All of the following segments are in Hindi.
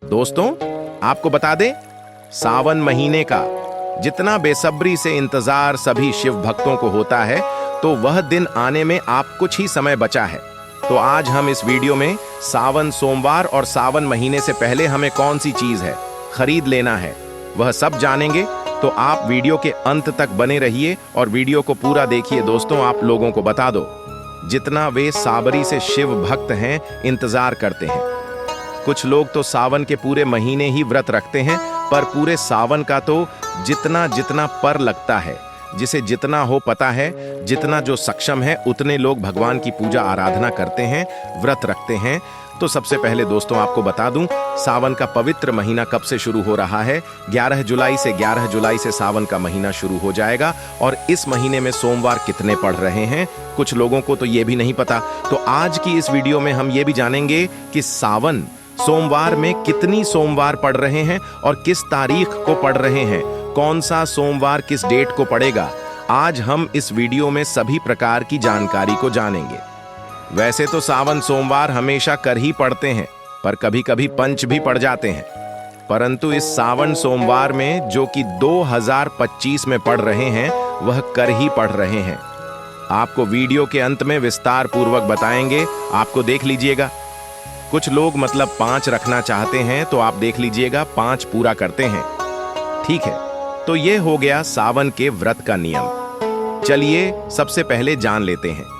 दोस्तों, आपको बता दें, सावन महीने का जितना बेसब्री से इंतजार सभी शिव भक्तों को होता है, तो वह दिन आने में आप कुछ ही समय बचा है। तो आज हम इस वीडियो में सावन सोमवार और सावन महीने से पहले हमें कौन सी चीज है खरीद लेना है, वह सब जानेंगे। तो आप वीडियो के अंत तक बने रहिए और वीडियो को पूरा देखिए। दोस्तों, आप लोगों को बता दो, जितना वे साबरी से शिव भक्त हैं, इंतजार करते हैं। कुछ लोग तो सावन के पूरे महीने ही व्रत रखते हैं, पर पूरे सावन का तो जितना जितना पर लगता है, जिसे जितना हो पता है, जितना जो सक्षम है, उतने लोग भगवान की पूजा आराधना करते हैं, व्रत रखते हैं। तो सबसे पहले दोस्तों आपको बता दूं, सावन का पवित्र महीना कब से शुरू हो रहा है। 11 जुलाई से सावन का महीना शुरू हो जाएगा। और इस महीने में सोमवार कितने पड़ रहे हैं, कुछ लोगों को तो ये भी नहीं पता। तो आज की इस वीडियो में हम ये भी जानेंगे कि सावन सोमवार में कितनी सोमवार पड़ रहे हैं और किस तारीख को पड़ रहे हैं, कौन सा सोमवार किस डेट को पड़ेगा। आज हम इस वीडियो में सभी प्रकार की जानकारी को जानेंगे। वैसे तो सावन सोमवार हमेशा कर ही पड़ते हैं, पर कभी कभी पंच भी पड़ जाते हैं। परंतु इस सावन सोमवार में जो कि 2025 में पड़ रहे हैं, वह कर ही पड़ रहे हैं। आपको वीडियो के अंत में विस्तार पूर्वक बताएंगे, आपको देख लीजिएगा। कुछ लोग मतलब 5 रखना चाहते हैं, तो आप देख लीजिएगा 5 पूरा करते हैं। ठीक है, तो ये हो गया सावन के व्रत का नियम। चलिए सबसे पहले जान लेते हैं।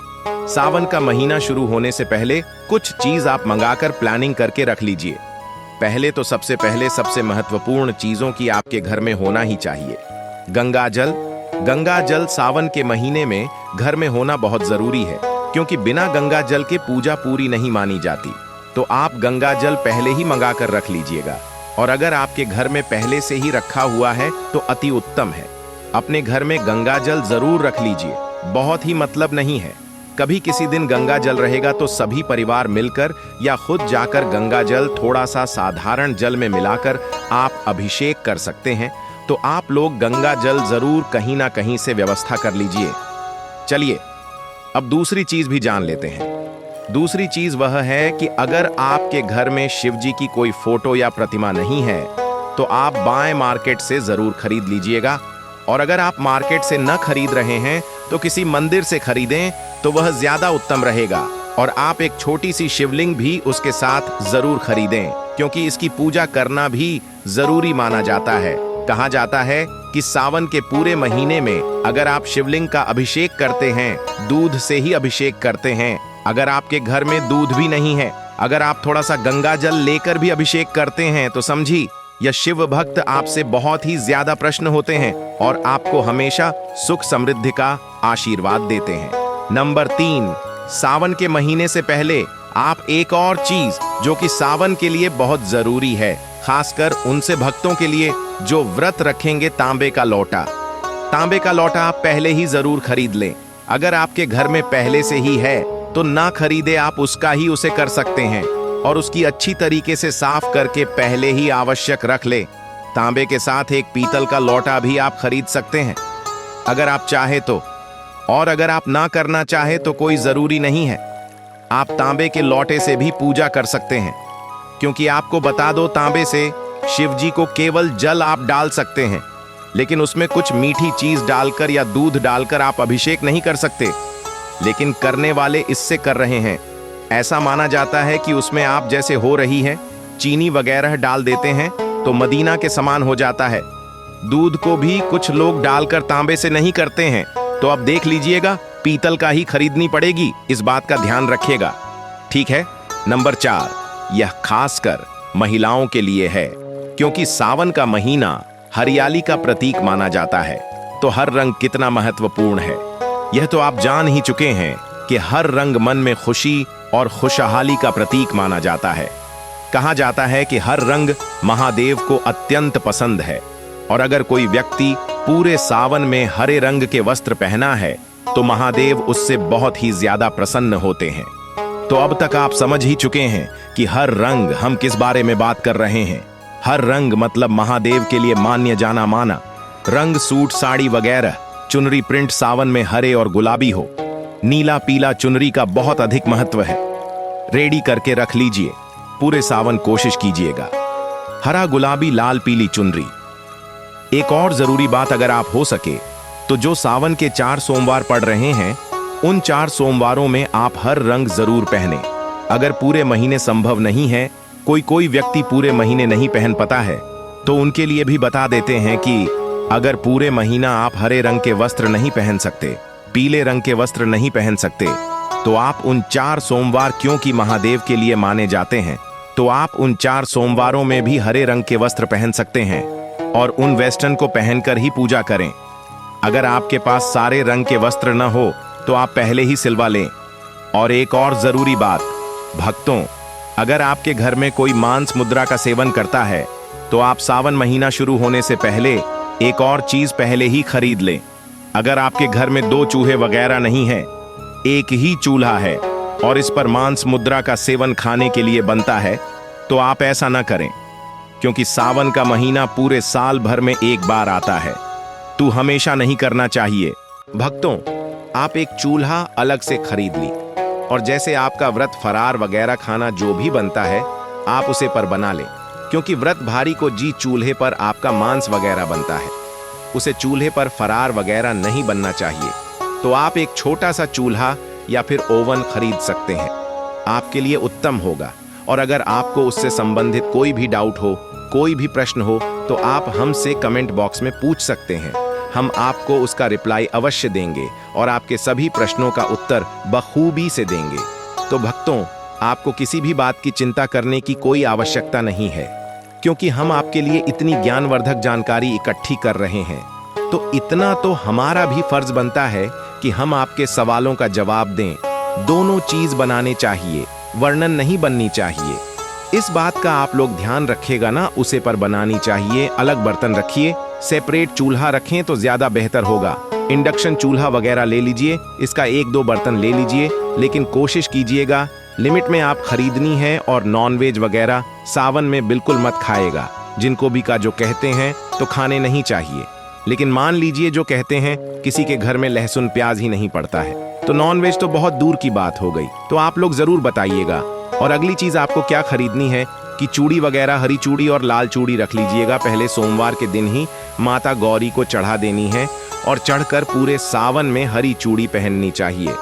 सावन का महीना शुरू होने से पहले कुछ चीज आप मंगाकर प्लानिंग करके रख लीजिए। पहले तो सबसे पहले सबसे महत्वपूर्ण चीजों की आपके घर में होना ही चाहिए गंगा जल। गंगा जल सावन के महीने में घर में होना बहुत जरूरी है, क्योंकि बिना गंगा जल के पूजा पूरी नहीं मानी जाती। तो आप गंगा जल पहले ही मंगा कर रख लीजिएगा। और अगर आपके घर में पहले से ही रखा हुआ है तो अति उत्तम है। अपने घर में गंगा जल जरूर रख लीजिए, बहुत ही मतलब नहीं है। कभी किसी दिन गंगा जल रहेगा तो सभी परिवार मिलकर या खुद जाकर गंगा जल थोड़ा सा साधारण जल में मिलाकर आप अभिषेक कर सकते हैं। तो आप लोग गंगा जल जरूर कहीं ना कहीं से व्यवस्था कर लीजिए। चलिए अब दूसरी चीज भी जान लेते हैं। दूसरी चीज वह है कि अगर आपके घर में शिव जी की कोई फोटो या प्रतिमा नहीं है, तो आप बाएं मार्केट से जरूर खरीद लीजिएगा। और अगर आप मार्केट से न खरीद रहे हैं तो किसी मंदिर से खरीदें, तो वह ज्यादा उत्तम रहेगा। और आप एक छोटी सी शिवलिंग भी उसके साथ जरूर खरीदें, क्योंकि इसकी पूजा करना भी जरूरी माना जाता है। कहा जाता है कि सावन के पूरे महीने में अगर आप शिवलिंग का अभिषेक करते हैं, दूध से ही अभिषेक करते हैं। अगर आपके घर में दूध भी नहीं है, अगर आप थोड़ा सा गंगा जल लेकर भी अभिषेक करते हैं, तो समझी यह शिव भक्त आपसे बहुत ही ज्यादा प्रसन्न होते हैं और आपको हमेशा सुख समृद्धि का आशीर्वाद देते हैं। नंबर 3, सावन के महीने से पहले आप एक और चीज जो कि सावन के लिए बहुत जरूरी है, खासकर उनसे भक्तों के लिए जो व्रत रखेंगे, तांबे का लोटा। तांबे का लोटा आप पहले ही जरूर खरीद लें। अगर आपके घर में पहले से ही है तो ना खरीदे, आप उसका ही उसे कर सकते हैं और उसकी अच्छी तरीके से साफ करके पहले ही आवश्यक रख ले। तांबे के साथ एक पीतल का लोटा भी आप खरीद सकते हैं अगर आप चाहे तो। और अगर आप ना करना चाहे तो कोई जरूरी नहीं है, आप तांबे के लोटे से भी पूजा कर सकते हैं। क्योंकि आपको बता दो, तांबे से शिव जी को केवल जल आप डाल सकते हैं, लेकिन उसमें कुछ मीठी चीज डालकर या दूध डालकर आप अभिषेक नहीं कर सकते। लेकिन करने वाले इससे कर रहे हैं। ऐसा माना जाता है कि उसमें आप जैसे हो रही है चीनी वगैरह डाल देते हैं तो मदीना के समान हो जाता है। दूध को भी कुछ लोग डालकर तांबे से नहीं करते हैं। तो अब देख लीजिएगा, पीतल का ही खरीदनी पड़ेगी, इस बात का ध्यान रखिएगा। ठीक है। नंबर 4, यह खासकर महिलाओं के लिए है, क्योंकि सावन का महीना हरियाली का प्रतीक माना जाता है। तो हर रंग कितना महत्वपूर्ण है, यह तो आप जान ही चुके हैं कि हर रंग मन में खुशी और खुशहाली का प्रतीक माना जाता है। कहा जाता है कि हर रंग महादेव को अत्यंत पसंद है। और अगर कोई व्यक्ति पूरे सावन में हरे रंग के वस्त्र पहना है, तो महादेव उससे बहुत ही ज्यादा प्रसन्न होते हैं। तो अब तक आप समझ ही चुके हैं कि हर रंग हम किस बारे में बात कर रहे हैं। हर रंग मतलब महादेव के लिए मान्य जाना माना रंग, सूट साड़ी वगैरह, चुनरी प्रिंट सावन में हरे और गुलाबी हो। नीला पीला चुनरी का बहुत अधिक महत्व है। रेडी करके रख लीजिए, पूरे सावन कोशिश कीजिएगा। हरा गुलाबी लाल पीली चुनरी। एक और जरूरी बात, अगर आप हो सके तो जो सावन के 4 सोमवार पड़ रहे हैं उन 4 सोमवारों में आप हर रंग जरूर पहने। अगर पूरे महीने संभव नहीं है, कोई व्यक्ति पूरे महीने नहीं पहन पाता है, तो उनके लिए भी बता देते हैं कि अगर पूरे महीना आप हरे रंग के वस्त्र नहीं पहन सकते, पीले रंग के वस्त्र नहीं पहन सकते, तो आप उन 4 सोमवार, क्योंकि महादेव के लिए माने जाते हैं, तो आप उन 4 सोमवारों में भी हरे रंग के वस्त्र पहन सकते हैं और उन वेस्टर्न को पहनकर ही पूजा करें। अगर आपके पास सारे रंग के वस्त्र न हो तो आप पहले ही सिलवा लें। और एक और जरूरी बात, भक्तों, अगर आपके घर में कोई मांस मुद्रा का सेवन करता है तो आप सावन महीना शुरू होने से पहले एक और चीज पहले ही खरीद लें। अगर आपके घर में 2 चूहे वगैरह नहीं है, एक ही चूल्हा है और इस पर मांस मुद्रा का सेवन खाने के लिए बनता है, तो आप ऐसा ना करें, क्योंकि सावन का महीना पूरे साल भर में एक बार आता है, तो हमेशा नहीं करना चाहिए। भक्तों, आप एक चूल्हा अलग से खरीद ली और जैसे आपका व्रत फरार वगैरह खाना जो भी बनता है आप उसे पर बना लें, क्योंकि व्रत भारी को जी चूल्हे पर आपका मांस वगैरह बनता है, उसे चूल्हे पर फरार वगैरह नहीं बनना चाहिए। तो आप एक छोटा सा चूल्हा या फिर ओवन खरीद सकते हैं, आपके लिए उत्तम होगा। और अगर आपको उससे संबंधित कोई भी डाउट हो, कोई भी प्रश्न हो, तो आप हमसे कमेंट बॉक्स में पूछ सकते हैं। हम आपको उसका रिप्लाई अवश्य देंगे और आपके सभी प्रश्नों का उत्तर बखूबी से देंगे। तो भक्तों, आपको किसी भी बात की चिंता करने की कोई आवश्यकता नहीं है, क्योंकि हम आपके लिए इतनी ज्ञानवर्धक जानकारी इकट्ठी कर रहे हैं। तो इतना तो हमारा भी फर्ज बनता है कि हम आपके सवालों का जवाब दें। दोनों चीज बनाने चाहिए, वर्णन नहीं बननी चाहिए। इस बात का आप लोग ध्यान रखिएगा ना, उसे पर बनानी चाहिए। अलग बर्तन रखिए, सेपरेट चूल्हा रखें तो ज्यादा बेहतर होगा। इंडक्शन चूल्हा वगैरह ले लीजिए, इसका 1-2 बर्तन ले लीजिए, लेकिन कोशिश कीजिएगा लिमिट में आप खरीदनी है। और नॉनवेज वगैरह सावन में बिल्कुल मत खाएगा। जिनको भी का जो कहते हैं तो खाने नहीं चाहिए, लेकिन मान लीजिए जो कहते हैं किसी के घर में लहसुन प्याज ही नहीं पड़ता है, तो नॉनवेज तो बहुत दूर की बात हो गई। तो आप लोग जरूर बताइएगा। और अगली चीज आपको क्या खरीदनी है कि चूड़ी वगैरह, हरी चूड़ी और लाल चूड़ी रख लीजिएगा। पहले सोमवार के दिन ही माता गौरी को चढ़ा देनी है और चढ़कर पूरे सावन में हरी चूड़ी पहननी चाहिए।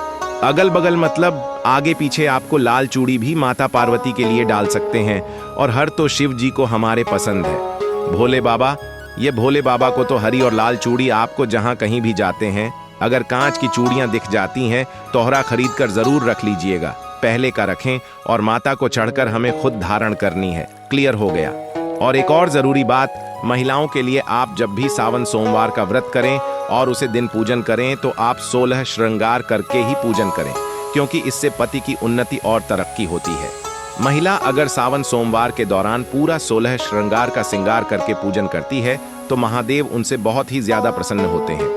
अगल बगल मतलब आगे पीछे आपको लाल चूड़ी भी माता पार्वती के लिए डाल सकते हैं। और हर तो शिव जी को हमारे पसंद है। भोले बाबा, ये भोले बाबा को तो हरी और लाल चूड़ी आपको जहां कहीं भी जाते हैं, अगर कांच की चूड़ियां दिख जाती हैं, तोहरा खरीद कर जरूर रख लीजिएगा। पहले का रखें और माता को चढ़कर हमें खुद धारण करनी है। क्लियर हो गया। और एक और जरूरी बात, महिलाओं के लिए, आप जब भी सावन सोमवार का व्रत करें और उसे दिन पूजन करें तो आप 16 श्रृंगार करके ही पूजन करें, क्योंकि इससे पति की उन्नति और तरक्की होती है। महिला अगर सावन सोमवार के दौरान पूरा 16 श्रृंगार का श्रृंगार करके पूजन करती है तो महादेव उनसे बहुत ही ज्यादा प्रसन्न होते हैं।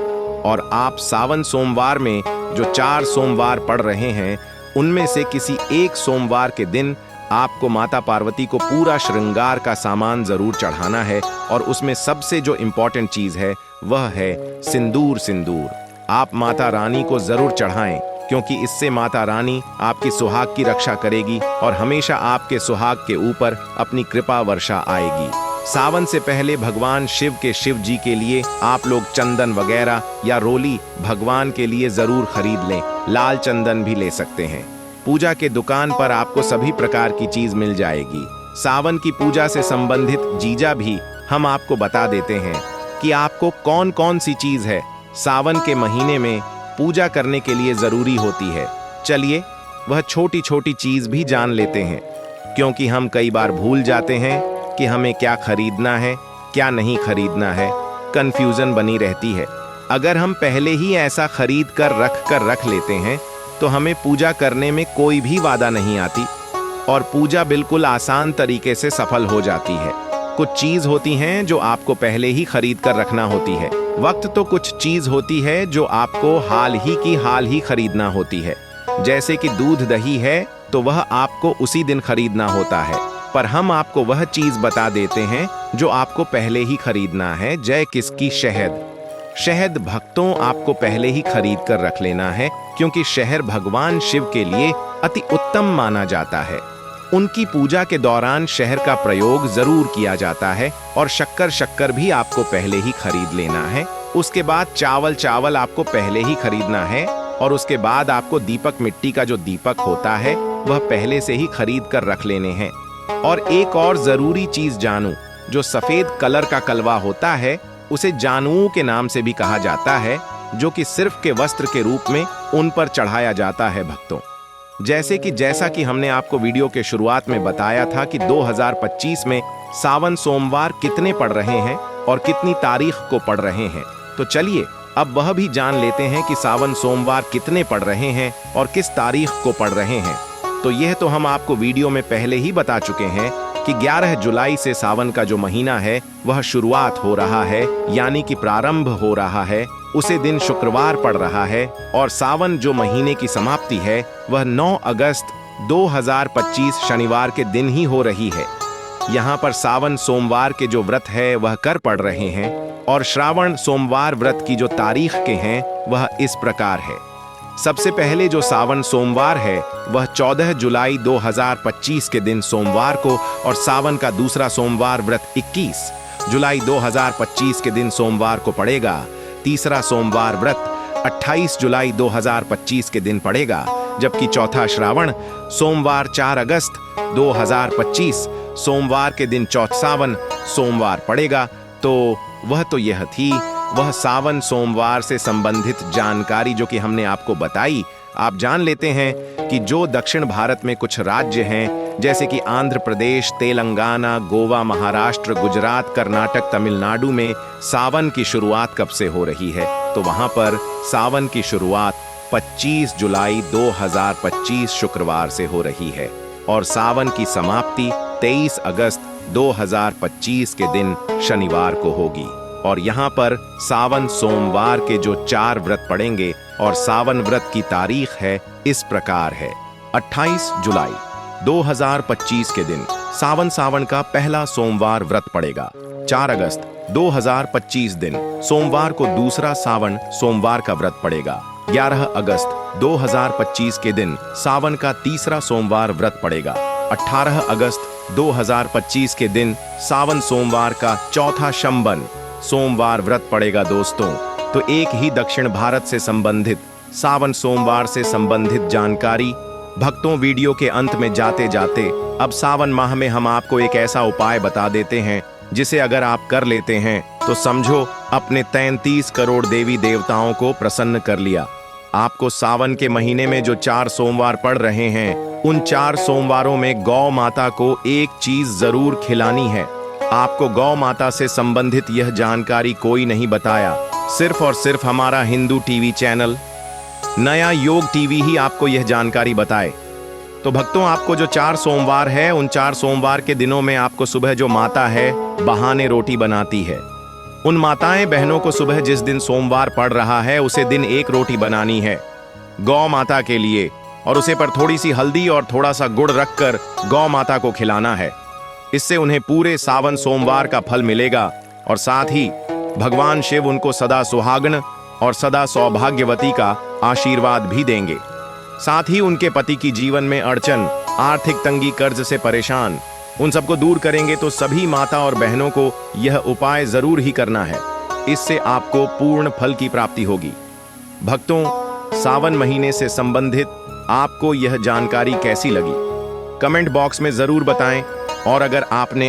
और आप सावन सोमवार में जो 4 सोमवार पड़ रहे हैं, उनमें से किसी एक सोमवार के दिन आपको माता पार्वती को पूरा श्रृंगार का सामान जरूर चढ़ाना है। और उसमें सबसे जो इम्पोर्टेंट चीज है वह है सिंदूर। सिंदूर आप माता रानी को जरूर चढ़ाएं, क्योंकि इससे माता रानी आपकी सुहाग की रक्षा करेगी और हमेशा आपके सुहाग के ऊपर अपनी कृपा वर्षा आएगी। सावन से पहले भगवान शिव के शिव जी के लिए आप लोग चंदन वगैरह या रोली भगवान के लिए जरूर खरीद लें। लाल चंदन भी ले सकते हैं। पूजा के दुकान पर आपको सभी प्रकार की चीज मिल जाएगी। सावन की पूजा से संबंधित जीजा भी हम आपको बता देते हैं कि आपको कौन कौन सी चीज है सावन के महीने में पूजा करने के लिए जरूरी होती है। चलिए वह छोटी छोटी चीज भी जान लेते हैं, क्योंकि हम कई बार भूल जाते हैं कि हमें क्या खरीदना है, क्या नहीं खरीदना है। कंफ्यूजन बनी रहती है। अगर हम पहले ही ऐसा खरीद कर रख लेते हैं तो हमें पूजा करने में कोई भी बाधा नहीं आती और पूजा बिल्कुल आसान तरीके से सफल हो जाती है। कुछ चीज होती हैं जो आपको पहले ही खरीद कर रखना होती है। वक्त तो कुछ चीज होती है जो आपको हाल ही खरीदना होती है। जैसे कि दूध दही है तो वह आपको उसी दिन खरीदना होता है, पर हम आपको वह चीज बता देते हैं जो आपको पहले ही खरीदना है। जय किसकी? शहद। शहद भक्तों आपको पहले ही खरीद कर रख लेना है, क्योंकि शहद भगवान शिव के लिए अति उत्तम माना जाता है। उनकी पूजा के दौरान शहर का प्रयोग जरूर किया जाता है और शक्कर भी आपको पहले ही खरीद लेना है। उसके बाद चावल आपको पहले ही खरीदना है और उसके बाद आपको दीपक, मिट्टी का जो दीपक होता है वह पहले से ही खरीद कर रख लेने हैं। और एक और जरूरी चीज जानू, जो सफेद कलर का कलवा होता है उसे जानू के नाम से भी कहा जाता है, जो कि सिर्फ के वस्त्र के रूप में उन पर चढ़ाया जाता है भक्तों। जैसा कि हमने आपको वीडियो के शुरुआत में बताया था कि 2025 में सावन सोमवार कितने पड़ रहे हैं और कितनी तारीख को पड़ रहे हैं, तो चलिए अब वह भी जान लेते हैं कि सावन सोमवार कितने पड़ रहे हैं और किस तारीख को पड़ रहे हैं। तो यह तो हम आपको वीडियो में पहले ही बता चुके हैं कि 11 जुलाई से सावन का जो महीना है वह शुरुआत हो रहा है, यानी कि प्रारंभ हो रहा है। उसे दिन शुक्रवार पड़ रहा है और सावन जो महीने की समाप्ति है वह 9 अगस्त 2025 शनिवार के दिन ही हो रही है। यहाँ पर सावन सोमवार के जो व्रत है वह कर पड़ रहे हैं और श्रावण सोमवार व्रत की जो तारीख के हैं वह इस प्रकार है। सबसे पहले जो सावन सोमवार है वह 14 जुलाई 2025 के दिन सोमवार को और सावन का दूसरा सोमवार व्रत 21 जुलाई 2025 के दिन सोमवार को पड़ेगा। तीसरा सोमवार व्रत 28 जुलाई 2025 के दिन पड़ेगा, जबकि चौथा श्रावण सोमवार 4 अगस्त 2025 सोमवार के दिन चौथा सावन सोमवार पड़ेगा। तो वह तो यह थी वह सावन सोमवार से संबंधित जानकारी जो कि हमने आपको बताई। आप जान लेते हैं कि जो दक्षिण भारत में कुछ राज्य हैं जैसे कि आंध्र प्रदेश, तेलंगाना, गोवा, महाराष्ट्र, गुजरात, कर्नाटक, तमिलनाडु में सावन की शुरुआत कब से हो रही है, तो वहां पर सावन की शुरुआत 25 जुलाई 2025 शुक्रवार से हो रही है और सावन की समाप्ति 23 अगस्त 2025 के दिन शनिवार को होगी। और यहाँ पर सावन सोमवार के जो 4 व्रत पड़ेंगे और सावन व्रत की तारीख है इस प्रकार है। 28 जुलाई 2025 के दिन सावन का पहला सोमवार व्रत पड़ेगा। 4 अगस्त 2025 दिन सोमवार को दूसरा सावन सोमवार का व्रत पड़ेगा। 11 अगस्त 2025 के दिन सावन का तीसरा सोमवार व्रत पड़ेगा। 18 अगस्त 2025 के दिन सावन सोमवार का चौथा शंबन सोमवार व्रत पड़ेगा। दोस्तों, तो एक ही दक्षिण भारत से संबंधित सावन सोमवार से संबंधित जानकारी। भक्तों, वीडियो के अंत में जाते जाते अब सावन माह में हम आपको एक ऐसा उपाय बता देते हैं जिसे अगर आप कर लेते हैं तो समझो अपने 33 करोड़ देवी देवताओं को प्रसन्न कर लिया। आपको सावन के महीने में जो 4 सोमवार पड़ रहे हैं उन 4 सोमवारों में गौ माता को एक चीज जरूर खिलानी है। आपको गौ माता से संबंधित यह जानकारी कोई नहीं बताया, सिर्फ और सिर्फ हमारा हिंदू टीवी चैनल नया योग टीवी ही आपको यह जानकारी बताए। तो भक्तों, आपको जो 4 सोमवार है उन 4 सोमवार के दिनों में आपको सुबह जो माता है बहाने रोटी बनाती है, उन माताएं बहनों को सुबह जिस दिन सोमवार पड़ रहा है उसे दिन एक रोटी बनानी है गौ माता के लिए और उसे पर थोड़ी सी हल्दी और थोड़ा सा गुड़ रखकर गौ माता को खिलाना है। इससे उन्हें पूरे सावन सोमवार का फल मिलेगा और साथ ही भगवान शिव उनको सदा सुहागन और सदा सौभाग्यवती का आशीर्वाद भी देंगे। साथ ही उनके पति की जीवन में अड़चन, आर्थिक तंगी, कर्ज से परेशान, उन सबको दूर करेंगे। तो सभी माता और बहनों को यह उपाय जरूर ही करना है, इससे आपको पूर्ण फल की प्राप्ति होगी। भक्तों, सावन महीने से संबंधित आपको यह जानकारी कैसी लगी कमेंट बॉक्स में जरूर बताएं और अगर आपने